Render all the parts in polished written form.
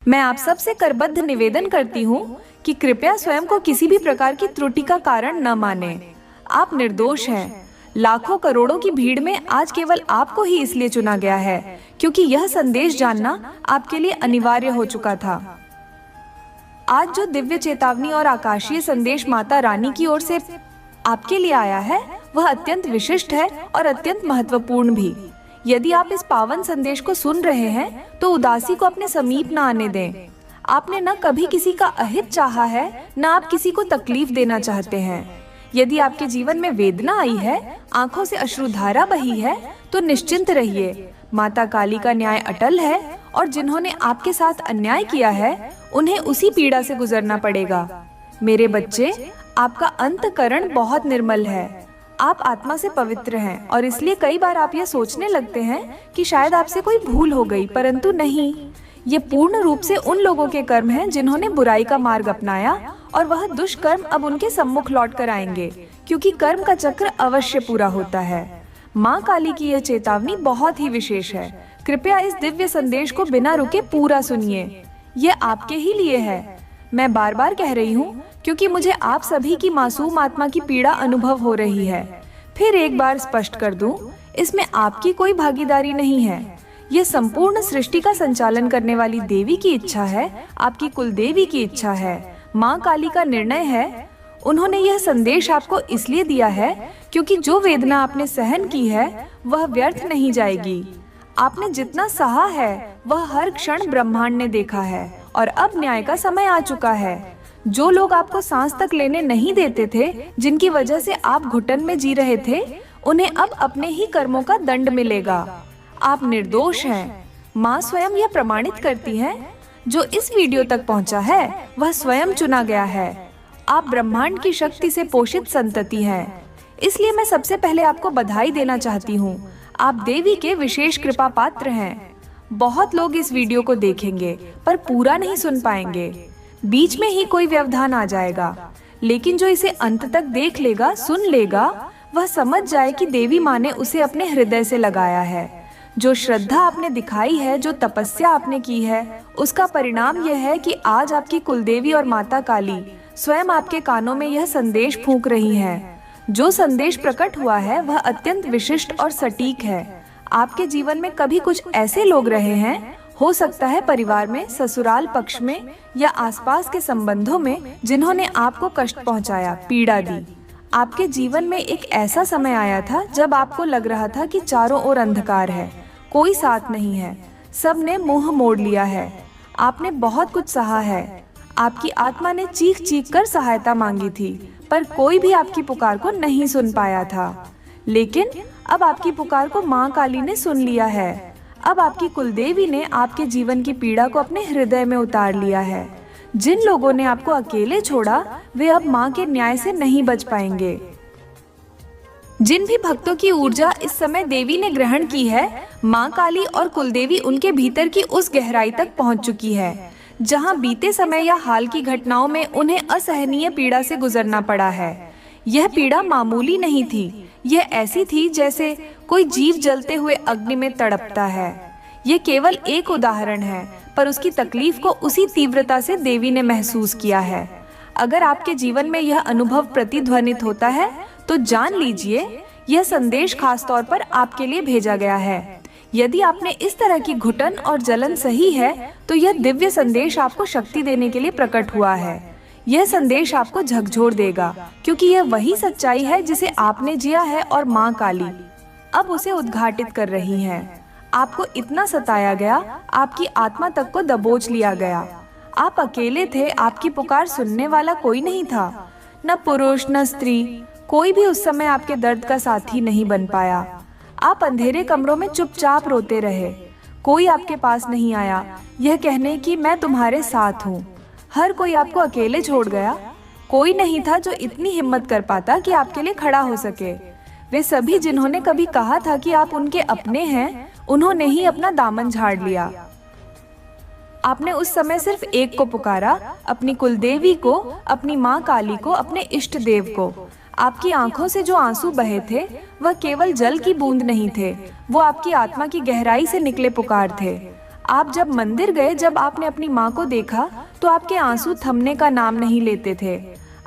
मैं आप सबसे करबद्ध निवेदन करती हूँ कि कृपया स्वयं को किसी भी प्रकार की त्रुटि का कारण न माने। आप निर्दोष हैं। लाखों करोड़ों की भीड़ में आज केवल आपको ही इसलिए चुना गया है क्योंकि यह संदेश जानना आपके लिए अनिवार्य हो चुका था। आज जो दिव्य चेतावनी और आकाशीय संदेश माता रानी की ओर से आपके लिए आया है वह अत्यंत विशिष्ट है और अत्यंत महत्वपूर्ण भी। यदि आप इस पावन संदेश को सुन रहे हैं तो उदासी को अपने समीप न आने दें। आपने न कभी किसी का अहित चाहा है, न आप किसी को तकलीफ देना चाहते हैं। यदि आपके जीवन में वेदना आई है, आंखों से अश्रुधारा बही है, तो निश्चिंत रहिए, माता काली का न्याय अटल है और जिन्होंने आपके साथ अन्याय किया है उन्हें उसी पीड़ा से गुजरना पड़ेगा। मेरे बच्चे, आपका अंतःकरण बहुत निर्मल है। आप आत्मा से पवित्र हैं और इसलिए कई बार आप यह सोचने लगते हैं कि शायद आपसे कोई भूल हो गई, परंतु नहीं। ये पूर्ण रूप से उन लोगों के कर्म हैं जिन्होंने बुराई का मार्ग अपनाया और वह दुष्कर्म अब उनके सम्मुख लौट कर आएंगे, क्योंकि कर्म का चक्र अवश्य पूरा होता है। माँ काली की यह चेतावनी बहुत ही विशेष है। कृपया इस दिव्य संदेश को बिना रुके पूरा सुनिए। यह आपके ही लिए है। मैं बार बार कह रही हूँ क्योंकि मुझे आप सभी की मासूम आत्मा की पीड़ा अनुभव हो रही है। फिर एक बार स्पष्ट कर दूं, इसमें आपकी कोई भागीदारी नहीं है। यह संपूर्ण सृष्टि का संचालन करने वाली देवी की इच्छा है, आपकी कुल देवी की इच्छा है, माँ काली का निर्णय है। उन्होंने यह संदेश आपको इसलिए दिया है क्योंकि जो वेदना आपने सहन की है वह व्यर्थ नहीं जाएगी। आपने जितना सहा है वह हर क्षण ब्रह्मांड ने देखा है और अब न्याय का समय आ चुका है। जो लोग आपको सांस तक लेने नहीं देते थे, जिनकी वजह से आप घुटन में जी रहे थे, उन्हें अब अपने ही कर्मों का दंड मिलेगा। आप निर्दोष हैं। माँ स्वयं यह प्रमाणित करती है। जो इस वीडियो तक पहुँचा है वह स्वयं चुना गया है। आप ब्रह्मांड की शक्ति से पोषित संतति हैं। इसलिए मैं सबसे पहले आपको बधाई देना चाहती हूँ। आप देवी के विशेष कृपा पात्र हैं। बहुत लोग इस वीडियो को देखेंगे पर पूरा नहीं सुन पाएंगे। बीच में ही कोई व्यवधान आ जाएगा, लेकिन जो इसे अंत तक देख लेगा, सुन लेगा, वह समझ जाए कि देवी माँ ने उसे अपने हृदय से लगाया है। जो श्रद्धा आपने दिखाई है, जो तपस्या आपने की है, उसका परिणाम यह है कि आज आपकी कुलदेवी और माता काली स्वयं आपके कानों में यह संदेश फूंक रही हैं। जो संदेश प्रकट हुआ है वह अत्यंत विशिष्ट और सटीक है। आपके जीवन में कभी कुछ ऐसे लोग रहे हैं, हो सकता है परिवार में, ससुराल पक्ष में या आसपास के संबंधों में, जिन्होंने आपको कष्ट पहुंचाया, पीड़ा दी। आपके जीवन में एक ऐसा समय आया था जब आपको लग रहा था कि चारों ओर अंधकार है, कोई साथ नहीं है, सब ने मुंह मोड़ लिया है। आपने बहुत कुछ सहा है। आपकी आत्मा ने चीख चीख कर सहायता मांगी थी, पर कोई भी आपकी पुकार को नहीं सुन पाया था। लेकिन अब आपकी पुकार को माँ काली ने सुन लिया है। अब आपकी कुलदेवी ने आपके जीवन की पीड़ा को अपने हृदय में उतार लिया है। जिन लोगों ने आपको अकेले छोड़ा वे अब माँ के न्याय से नहीं बच पाएंगे। जिन भी भक्तों की ऊर्जा इस समय देवी ने ग्रहण की है, माँ काली और कुलदेवी उनके भीतर की उस गहराई तक पहुँच चुकी है जहाँ बीते समय या हाल की घटनाओं में उन्हें असहनीय पीड़ा से गुजरना पड़ा है। यह पीड़ा मामूली नहीं थी। यह ऐसी थी जैसे कोई जीव जलते हुए अग्नि में तड़पता है। यह केवल एक उदाहरण है, पर उसकी तकलीफ को उसी तीव्रता से देवी ने महसूस किया है। अगर आपके जीवन में यह अनुभव प्रतिध्वनित होता है तो जान लीजिए यह संदेश खास तौर पर आपके लिए भेजा गया है। यदि आपने इस तरह की घुटन और जलन सही है तो यह दिव्य संदेश आपको शक्ति देने के लिए प्रकट हुआ है। यह संदेश आपको झकझोर देगा, क्योंकि यह वही सच्चाई है जिसे आपने जिया है और माँ काली अब उसे उद्घाटित कर रही हैं। आपको इतना सताया गया, आपकी आत्मा तक को दबोच लिया गया। आप अकेले थे, आपकी पुकार सुनने वाला कोई नहीं था। न पुरुष न स्त्री, कोई भी उस समय आपके दर्द का साथी नहीं बन पाया। आप अंधेरे कमरों में चुपचाप रोते रहे। कोई आपके पास नहीं आया यह कहने कि मैं तुम्हारे साथ हूँ। हर कोई आपको अकेले छोड़ गया। कोई नहीं था जो इतनी हिम्मत कर पाता कि आपके लिए खड़ा हो सके। वे सभी जिन्होंने कभी कहा था कि आप उनके अपने हैं, उन्होंने ही अपना दामन झाड़ लिया। आपने उस समय सिर्फ एक को पुकारा, अपनी कुलदेवी को, अपनी माँ काली को, अपने इष्ट देव को। आपकी आंखों से जो आंसू बहे थे वह केवल जल की बूंद नहीं थे, वो आपकी आत्मा की गहराई से निकले पुकार थे। आप जब मंदिर गए, जब आपने अपनी माँ को देखा तो आपके आंसू थमने का नाम नहीं लेते थे।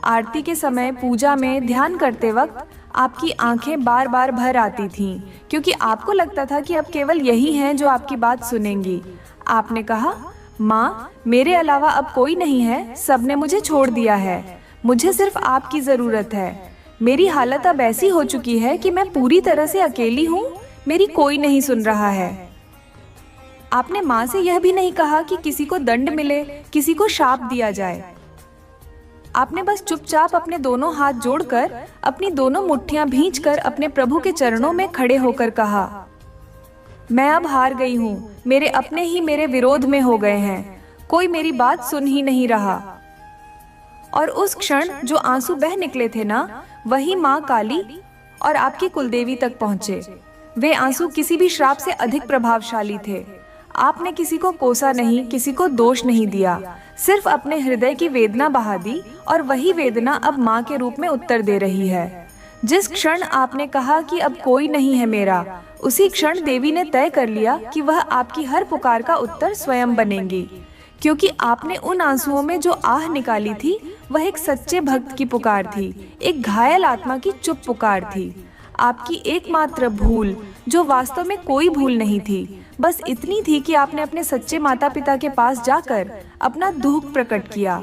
आरती के समय, पूजा में ध्यान करते वक्त आपकी आंखें बार बार भर आती थीं, क्योंकि आपको लगता था कि अब केवल यही हैं जो आपकी बात सुनेंगी। आपने कहा, माँ, मेरे अलावा अब कोई नहीं है, सबने मुझे छोड़ दिया है, मुझे सिर्फ आपकी ज़रूरत है। मेरी हालत अब ऐसी हो चुकी है कि मैं पूरी तरह से अकेली हूँ, मेरी कोई नहीं सुन रहा है। आपने माँ से यह भी नहीं कहा कि किसी को दंड मिले, किसी को शाप दिया जाए। आपने बस चुपचाप अपने दोनों हाथ जोड़कर, अपनी दोनों मुट्ठियां भींचकर अपने प्रभु के चरणों में खड़े होकर कहा, मैं अब हार गई हूँ, मेरे अपने ही मेरे विरोध में हो गए हैं, कोई मेरी बात सुन ही नहीं रहा। और उस क्षण जो आंसू बह निकले थे ना, वही माँ काली और आपकी कुलदेवी तक पहुँचे। वे आंसू किसी भी श्राप से अधिक प्रभावशाली थे। आपने किसी को कोसा नहीं, किसी को दोष नहीं दिया, सिर्फ अपने हृदय की वेदना बहा दी, और वही वेदना अब माँ के रूप में उत्तर दे रही है। जिस क्षण आपने कहा कि अब कोई नहीं है मेरा, उसी क्षण देवी ने तय कर लिया कि वह आपकी हर पुकार का उत्तर स्वयं बनेंगी, क्योंकि आपने उन आंसुओं में जो आह निकाली थी, वह एक सच्चे भक्त की पुकार थी, एक घायल आत्मा की चुप पुकार थी। आपकी एकमात्र भूल, जो वास्तव में कोई भूल नहीं थी, बस इतनी थी कि आपने अपने सच्चे माता पिता के पास जाकर अपना दुख प्रकट किया।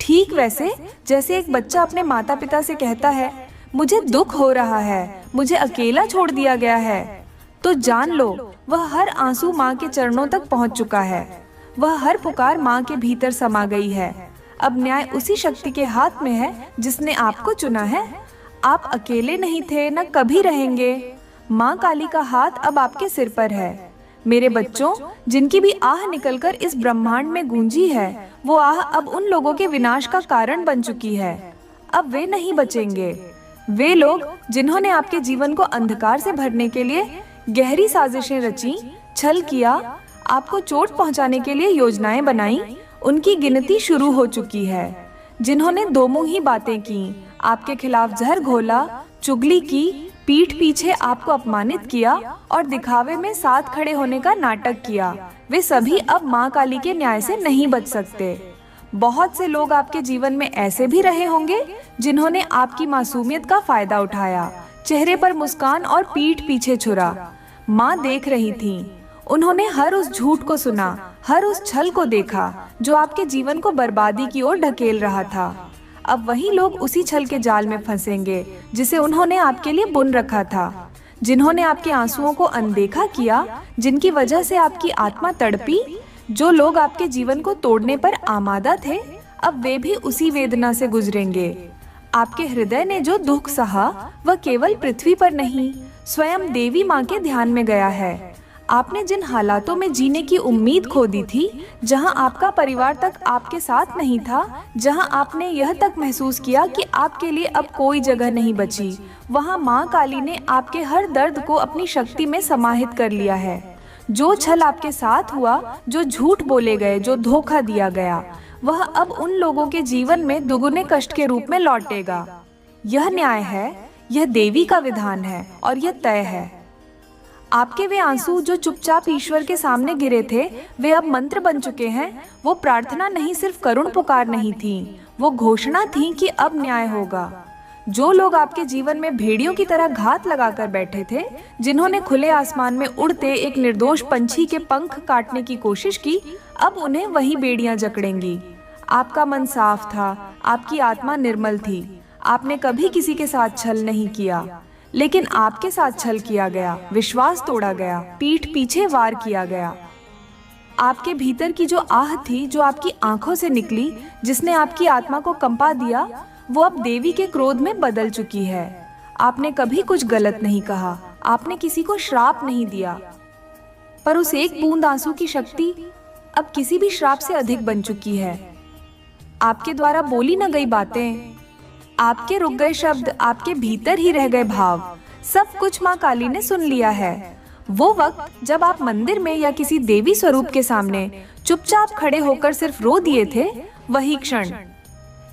ठीक वैसे जैसे एक बच्चा अपने माता पिता से कहता है, मुझे दुख हो रहा है, मुझे अकेला छोड़ दिया गया है, तो जान लो वह हर आंसू माँ के चरणों तक पहुँच चुका है, वह हर पुकार माँ के भीतर समा गई है। अब न्याय उसी शक्ति के हाथ में है जिसने आपको चुना है। आप अकेले नहीं थे, न कभी रहेंगे। माँ काली का हाथ अब आपके सिर पर है। मेरे बच्चों, जिनकी भी आह निकलकर इस ब्रह्मांड में गूंजी है, वो आह अब उन लोगों के विनाश का कारण बन चुकी है। अब वे नहीं बचेंगे। वे लोग जिन्होंने आपके जीवन को अंधकार से भरने के लिए गहरी साजिशें रची, छल किया, आपको चोट पहुंचाने के लिए योजनाएं बनाई, उनकी गिनती शुरू हो चुकी है। जिन्होंने दो मुंही बातें की, आपके खिलाफ जहर घोला, चुगली की, पीठ पीछे आपको अपमानित किया और दिखावे में साथ खड़े होने का नाटक किया, वे सभी अब माँ काली के न्याय से नहीं बच सकते। बहुत से लोग आपके जीवन में ऐसे भी रहे होंगे जिन्होंने आपकी मासूमियत का फायदा उठाया, चेहरे पर मुस्कान और पीठ पीछे छुरा। माँ देख रही थी, उन्होंने हर उस झूठ को सुना, हर उस छल को देखा जो आपके जीवन को बर्बादी की ओर ढकेल रहा था। अब वही लोग उसी छल के जाल में फंसेंगे जिसे उन्होंने आपके लिए बुन रखा था। जिन्होंने आपके आंसुओं को अनदेखा किया, जिनकी वजह से आपकी आत्मा तड़पी, जो लोग आपके जीवन को तोड़ने पर आमादा थे, अब वे भी उसी वेदना से गुजरेंगे। आपके हृदय ने जो दुख सहा, वह केवल पृथ्वी पर नहीं, स्वयं देवी माँ के ध्यान में गया है। आपने जिन हालातों में जीने की उम्मीद खो दी थी, जहां आपका परिवार तक आपके साथ नहीं था, जहां आपने यह तक महसूस किया कि आपके लिए अब कोई जगह नहीं बची, वहां माँ काली ने आपके हर दर्द को अपनी शक्ति में समाहित कर लिया है। जो छल आपके साथ हुआ, जो झूठ बोले गए, जो धोखा दिया गया, वह अब उन लोगों के जीवन में दुगुने कष्ट के रूप में लौटेगा। यह न्याय है, यह देवी का विधान है और यह तय है। आपके वे आंसू जो चुपचाप ईश्वर के सामने गिरे थे, वे अब मंत्र बन चुके हैं। वो प्रार्थना नहीं, सिर्फ करुण पुकार नहीं थी, वो घोषणा थी कि अब न्याय होगा। जो लोग आपके जीवन में भेड़ियों की तरह घात लगाकर बैठे थे, जिन्होंने खुले आसमान में उड़ते एक निर्दोष पंछी के पंख काटने की कोशिश की, अब उन्हें वही बेड़ियां जकड़ेंगी। आपका मन साफ था, आपकी आत्मा निर्मल थी, आपने कभी किसी के साथ छल नहीं किया, लेकिन आपके साथ छल किया गया, विश्वास तोड़ा गया, पीठ पीछे वार किया गया। आपके भीतर की जो आह थी, जो आपकी आंखों से निकली, जिसने आपकी आत्मा को कंपा दिया, वो अब देवी के क्रोध में बदल चुकी है। आपने कभी कुछ गलत नहीं कहा, आपने किसी को श्राप नहीं दिया, पर उस एक बूंद आंसू की शक्ति अब किसी भी श्राप से अधिक बन चुकी है। आपके द्वारा बोली न गई बातें, आपके रुक गए शब्द, आपके भीतर ही रह गए भाव, सब कुछ माँ काली ने सुन लिया है। वो वक्त जब आप मंदिर में या किसी देवी स्वरूप के सामने चुपचाप खड़े होकर सिर्फ रो दिए थे, वही क्षण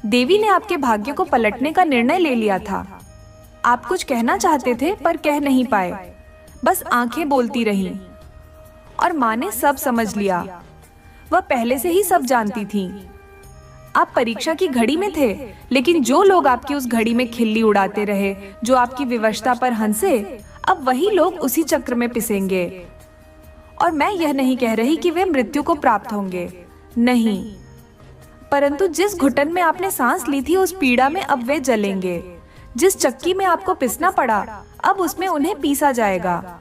देवी ने आपके भाग्य को पलटने का निर्णय ले लिया था। आप कुछ कहना चाहते थे पर कह नहीं पाए, बस आंखें बोलती रहीं। और माँ ने सब समझ लिया। वह पहले से ही सब जानती थी। आप परीक्षा की घड़ी में थे, लेकिन जो लोग आपकी उस घड़ी में खिल्ली उड़ाते रहे, जो आपकी विवशता पर हंसे, अब वही लोग उसी चक्र में पिसेंगे। और मैं यह नहीं कह रही कि वे मृत्यु को प्राप्त होंगे, नहीं, परंतु जिस घुटन में आपने सांस ली थी उस पीड़ा में अब वे जलेंगे। जिस चक्की में आपको पिसना पड़ा, अब उसमें उन्हें पीसा जाएगा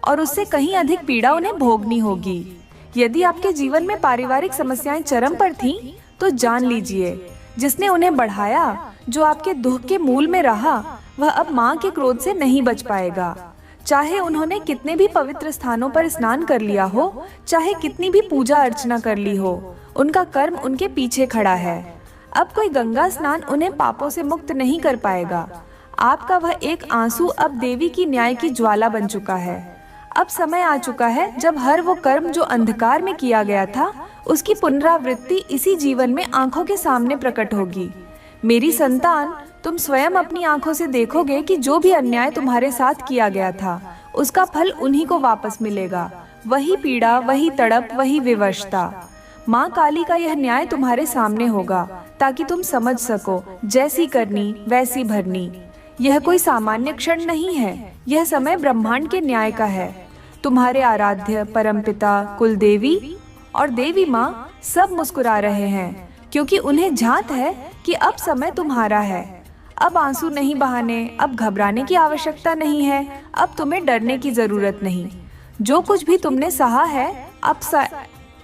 और उससे कहीं अधिक पीड़ा उन्हें भोगनी होगी। यदि आपके जीवन में पारिवारिक समस्याएं चरम पर थीं, तो जान लीजिए, जिसने उन्हें बढ़ाया, जो आपके दुख के मूल में रहा, वह अब माँ के क्रोध से नहीं बच पाएगा। चाहे उन्होंने कितने भी पवित्र स्थानों पर स्नान कर लिया हो, चाहे कितनी भी पूजा अर्चना कर ली हो, उनका कर्म उनके पीछे खड़ा है। अब कोई गंगा स्नान उन्हें पापों से मुक्त नहीं कर पाएगा। आपका वह एक आंसू अब देवी की न्याय की ज्वाला बन चुका है। अब समय आ चुका है जब हर वो कर्म जो अंधकार में किया गया था, उसकी पुनरावृत्ति इसी जीवन में आंखों के सामने प्रकट होगी। मेरी संतान, तुम स्वयं अपनी आंखों से देखोगे कि जो भी अन्याय तुम्हारे साथ किया गया था, उसका फल उन्हीं को वापस मिलेगा। वही पीड़ा, वही तड़प, वही विवशता। माँ काली का यह न्याय तुम्हारे सामने होगा, ताकि तुम समझ सको, जैसी करनी वैसी भरनी। यह कोई सामान्य क्षण नहीं है, यह समय ब्रह्मांड के न्याय का है। तुम्हारे आराध्य परमपिता, कुलदेवी और देवी माँ सब मुस्कुरा रहे हैं, क्योंकि उन्हें झांत है कि अब समय तुम्हारा है। अब आंसू नहीं बहाने, अब घबराने की आवश्यकता नहीं है, अब तुम्हें डरने की जरूरत नहीं। जो कुछ भी तुमने सहा है,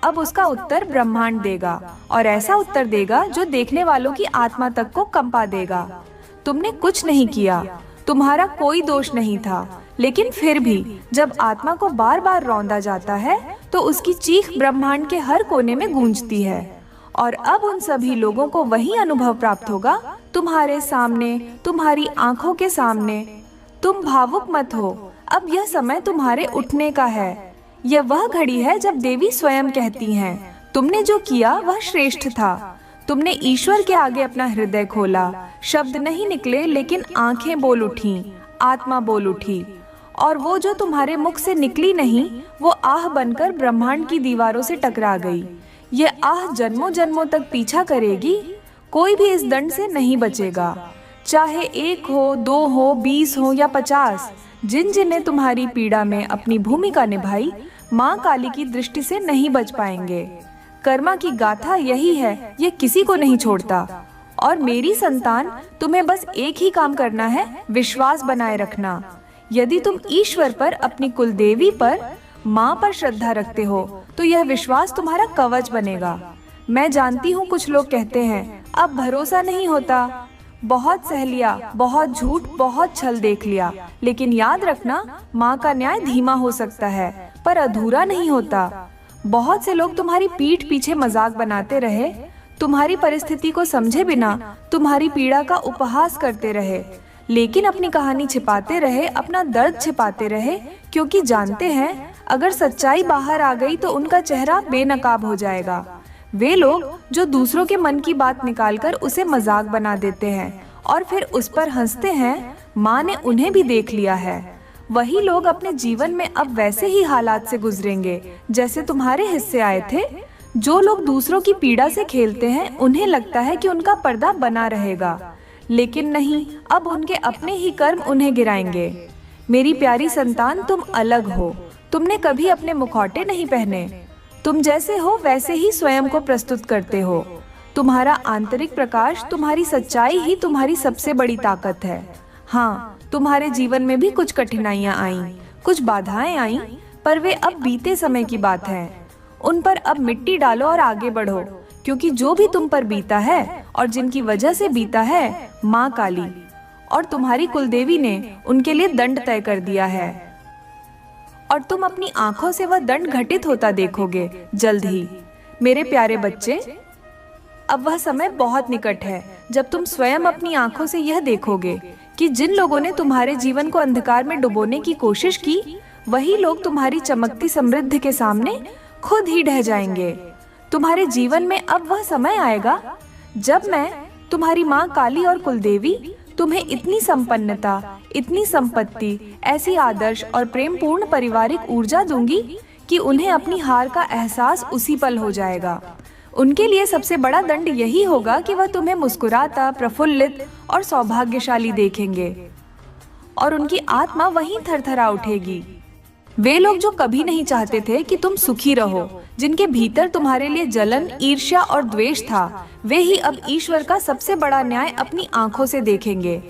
अब उसका उत्तर ब्रह्मांड देगा, और ऐसा उत्तर देगा जो देखने वालों की आत्मा तक को कंपा देगा। तुमने कुछ नहीं किया, तुम्हारा कोई दोष नहीं था, लेकिन फिर भी जब आत्मा को बार बार रौंदा जाता है, तो उसकी चीख ब्रह्मांड के हर कोने में गूंजती है। और अब उन सभी लोगों को वही अनुभव प्राप्त होगा, तुम्हारे सामने, तुम्हारी आंखों के सामने। तुम भावुक मत हो, अब यह समय तुम्हारे उठने का है। यह वह घड़ी है जब देवी स्वयं कहती हैं, तुमने जो किया वह श्रेष्ठ था। तुमने ईश्वर के आगे अपना हृदय खोला। शब्द नहीं निकले, लेकिन आंखें बोल उठी, आत्मा बोल उठी। और वो जो तुम्हारे मुख से निकली नहीं, वो आह बनकर ब्रह्मांड की दीवारों से टकरा गई। ये आह जन्मों जन्मों तक पीछा करेगी। कोई भी इस दंड से नहीं बचेगा, चाहे 1 हो, 2 हो, 20 हो या 50। जिन जिन ने तुम्हारी पीड़ा में अपनी भूमिका निभाई, माँ काली की दृष्टि से नहीं बच पाएंगे। कर्मा की गाथा यही है, ये किसी को नहीं छोड़ता। और मेरी संतान, तुम्हें बस एक ही काम करना है, विश्वास बनाए रखना। यदि तुम ईश्वर पर, अपनी कुलदेवी पर, माँ पर श्रद्धा रखते हो, तो यह विश्वास तुम्हारा कवच बनेगा। मैं जानती हूँ कुछ लोग कहते हैं, अब भरोसा नहीं होता, बहुत सह लिया, बहुत झूठ, बहुत छल देख लिया। लेकिन याद रखना, माँ का न्याय धीमा हो सकता है, पर अधूरा नहीं होता। बहुत से लोग तुम्हारी पीठ पीछे मजाक बनाते रहे, तुम्हारी परिस्थिति को समझे बिना तुम्हारी पीड़ा का उपहास करते रहे, लेकिन अपनी कहानी छिपाते रहे, अपना दर्द छिपाते रहे, क्योंकि जानते हैं अगर सच्चाई बाहर आ गई तो उनका चेहरा बेनकाब हो जाएगा। वे लोग जो दूसरों के मन की बात निकालकर उसे मजाक बना देते हैं और फिर उस पर हंसते हैं, माँ ने उन्हें भी देख लिया है। वही लोग अपने जीवन में अब वैसे ही हालात से गुजरेंगे जैसे तुम्हारे हिस्से आए थे। जो लोग दूसरों की पीड़ा से खेलते हैं, उन्हें लगता है कि उनका पर्दा बना रहेगा, लेकिन नहीं, अब उनके अपने ही कर्म उन्हें गिराएंगे। मेरी प्यारी संतान, तुम अलग हो। तुमने कभी अपने मुखौटे नहीं पहने। तुम जैसे हो वैसे ही स्वयं को प्रस्तुत करते हो। तुम्हारा आंतरिक प्रकाश, तुम्हारी सच्चाई ही तुम्हारी सबसे बड़ी ताकत है। हाँ, तुम्हारे जीवन में भी कुछ कठिनाइयाँ आईं, कुछ बाधाएं आईं, पर वे अब बीते समय की बात है। उन पर अब मिट्टी डालो और आगे बढ़ो, क्योंकि जो भी तुम पर बीता है और जिनकी वजह से बीता है, माँ काली और तुम्हारी कुलदेवी ने उनके लिए दंड तय कर दिया है, और तुम अपनी आंखों से वह दंड घटित होता देखोगे जल्द ही। मेरे प्यारे बच्चे, अब वह समय बहुत निकट है जब तुम स्वयं अपनी आंखों से यह देखोगे कि जिन लोगों ने तुम्हारे जीवन को अंधकार में डुबोने की कोशिश की, वही लोग तुम्हारी चमकती समृद्धि के सामने खुद ही ढह जाएंगे। तुम्हारे जीवन में अब वह समय आएगा जब मैं, तुम्हारी माँ काली और कुलदेवी, तुम्हें इतनी संपन्नता, इतनी संपत्ति, ऐसी आदर्श और प्रेमपूर्ण पारिवारिक ऊर्जा दूंगी कि उन्हें अपनी हार का एहसास उसी पल हो जाएगा। उनके लिए सबसे बड़ा दंड यही होगा कि वह तुम्हें मुस्कुराता, प्रफुल्लित और सौभाग्यशाली देखेंगे और उनकी आत्मा वहीं थरथरा उठेगी। वे लोग जो कभी नहीं चाहते थे कि तुम सुखी रहो, जिनके भीतर तुम्हारे लिए जलन, ईर्ष्या और द्वेष था, वे ही अब ईश्वर का सबसे बड़ा न्याय अपनी आंखों से देखेंगे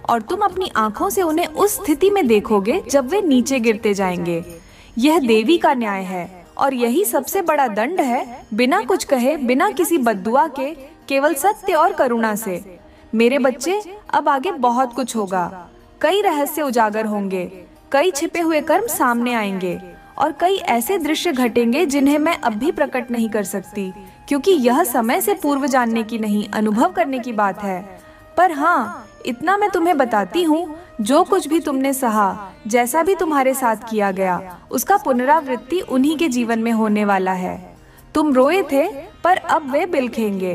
और तुम अपनी आंखों से उन्हें उस स्थिति में देखोगे जब वे नीचे गिरते जाएंगे। यह देवी का न्याय है और यही सबसे बड़ा दंड है, बिना कुछ कहे, बिना किसी बद्दुआ के, केवल सत्य और करुणा से। मेरे बच्चे, अब आगे बहुत कुछ होगा। कई रहस्य उजागर होंगे, कई छिपे हुए कर्म सामने आएंगे और कई ऐसे दृश्य घटेंगे जिन्हें मैं अब भी प्रकट नहीं कर सकती, क्योंकि यह समय से पूर्व जानने की नहीं, अनुभव करने की बात है। पर हाँ, इतना मैं तुम्हें बताती हूँ, जो कुछ भी तुमने सहा, जैसा भी तुम्हारे साथ किया गया, उसका पुनरावृत्ति उन्हीं के जीवन में होने वाला है। तुम रोए थे, पर अब वे बिलखेंगे।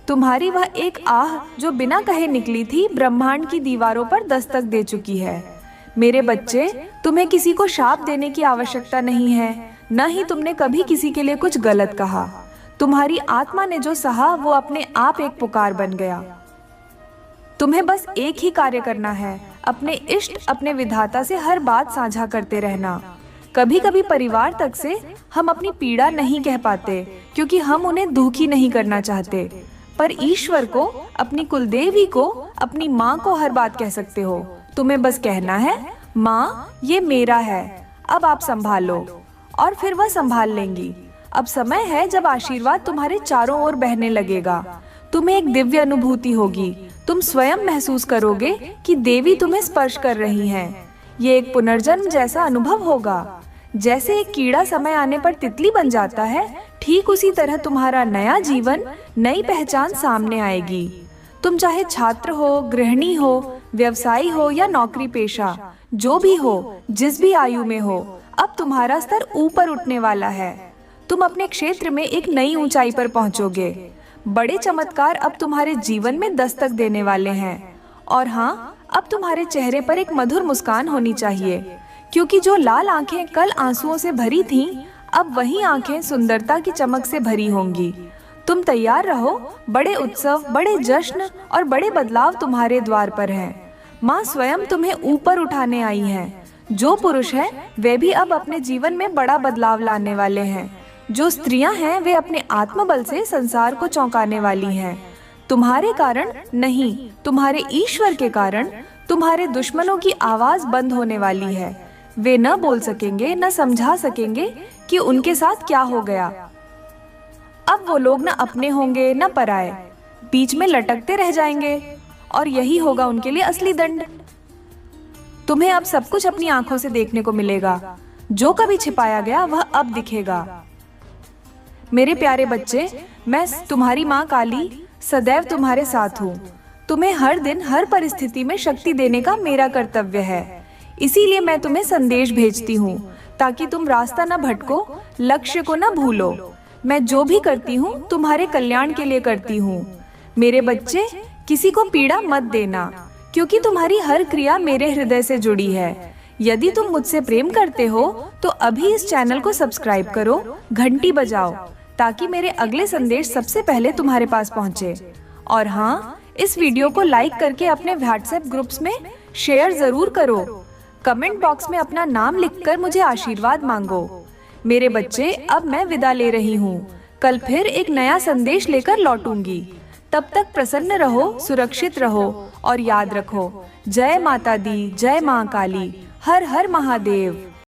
तुम्हारी वह एक आह जो बिना कहे निकली थी, ब्रह्मांड की दीवारों पर दस्तक दे चुकी है। मेरे बच्चे, तुम्हें किसी को शाप देने की आवश्यकता नहीं है, न ही तुमने कभी किसी के लिए कुछ गलत कहा। तुम्हारी आत्मा ने जो सहा वो अपने आप एक पुकार बन गया। तुम्हें बस एक ही कार्य करना है, अपने इष्ट, अपने विधाता से हर बात साझा करते रहना। कभी कभी परिवार तक से हम अपनी पीड़ा नहीं कह पाते, क्योंकि हम उन्हें दुखी नहीं करना चाहते, पर ईश्वर को, अपनी कुलदेवी को, अपनी माँ को हर बात कह सकते हो। तुम्हें बस कहना है, माँ ये मेरा है, अब आप संभालो, और फिर वह संभाल लेंगी। अब समय है जब आशीर्वाद तुम्हारे चारों ओर बहने लगेगा। तुम्हें एक दिव्य अनुभूति होगी, तुम स्वयं महसूस करोगे कि देवी तुम्हें स्पर्श कर रही हैं। ये एक पुनर्जन्म जैसा अनुभव होगा। जैसे एक कीड़ा समय आने पर तितली बन जाता है, ठीक उसी तरह तुम्हारा नया जीवन, नई पहचान सामने आएगी। तुम चाहे छात्र हो, गृहिणी हो, व्यवसायी हो या नौकरी पेशा, जो भी हो, जिस भी आयु में हो, अब तुम्हारा स्तर ऊपर उठने वाला है। तुम अपने क्षेत्र में एक नई ऊंचाई पर पहुंचोगे। बड़े चमत्कार अब तुम्हारे जीवन में दस्तक देने वाले हैं। और हाँ, अब तुम्हारे चेहरे पर एक मधुर मुस्कान होनी चाहिए, क्योंकि जो लाल आंखें कल आंसुओं से भरी थीं, अब वही आंखें सुंदरता की चमक से भरी होंगी। तुम तैयार रहो, बड़े उत्सव, बड़े जश्न और बड़े बदलाव तुम्हारे द्वार पर हैं। माँ स्वयं तुम्हें ऊपर उठाने आई हैं। जो पुरुष है वे भी अब अपने जीवन में बड़ा बदलाव लाने वाले हैं। जो स्त्रियां हैं वे अपने आत्मबल से संसार को चौंकाने वाली हैं। तुम्हारे कारण नहीं, तुम्हारे ईश्वर के कारण तुम्हारे दुश्मनों की आवाज बंद होने वाली है। वे न बोल सकेंगे, न समझा सकेंगे कि उनके साथ क्या हो गया। अब वो लोग न अपने होंगे न पराए, बीच में लटकते रह जाएंगे, और यही होगा उनके लिए असली दंड। तुम्हें अब सब कुछ अपनी आंखों से देखने को मिलेगा। जो कभी छिपाया गया वह अब दिखेगा। मेरे प्यारे बच्चे, मैं तुम्हारी माँ काली सदैव तुम्हारे साथ हूँ। तुम्हें हर दिन, हर परिस्थिति में शक्ति देने का मेरा कर्तव्य है। इसीलिए मैं तुम्हें संदेश भेजती हूँ, ताकि तुम रास्ता न भटको, लक्ष्य को न भूलो। मैं जो भी करती हूँ तुम्हारे कल्याण के लिए करती हूँ। मेरे बच्चे, किसी को पीड़ा मत देना, क्योंकि तुम्हारी हर क्रिया मेरे हृदय से जुड़ी है। यदि तुम मुझसे प्रेम करते हो तो अभी इस चैनल को सब्सक्राइब करो, घंटी बजाओ, ताकि मेरे अगले संदेश सबसे पहले तुम्हारे पास पहुंचे। और हाँ, इस वीडियो को लाइक करके अपने व्हाट्सएप ग्रुप्स में शेयर जरूर करो। कमेंट बॉक्स में अपना नाम लिखकर मुझे आशीर्वाद मांगो। मेरे बच्चे, अब मैं विदा ले रही हूँ। कल फिर एक नया संदेश लेकर लौटूंगी। तब तक प्रसन्न रहो, सुरक्षित रहो और याद रखो, जय माता दी, जय माँ काली, हर हर महादेव।